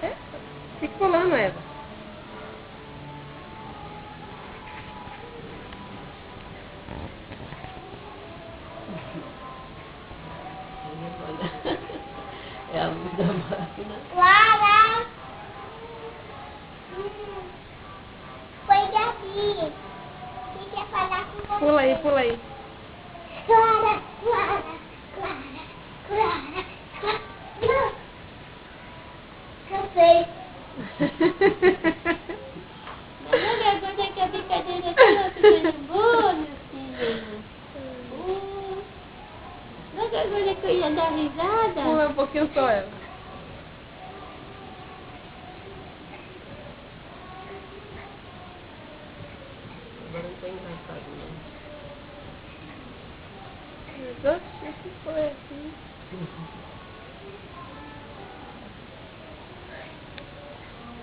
É? Fica pulando, Eva. É a luz da máquina. Clara! Foi Gabi. Que quer falar com você. Pula aí, pula aí. Clara, Clara, Clara, Clara, Clara. Cansei. Mas olha, quando é que a brincadeira tá ficando boa, meu filho? Não é agora que eu ia dar risada? Pula um pouquinho só, Eva. Agora não tem engraçado, Meu Deus, o que foi aqui?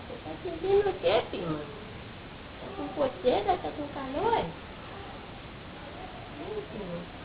Você tá sentindo o quê, filha? Tá com coceira? Tá com calor? Filho.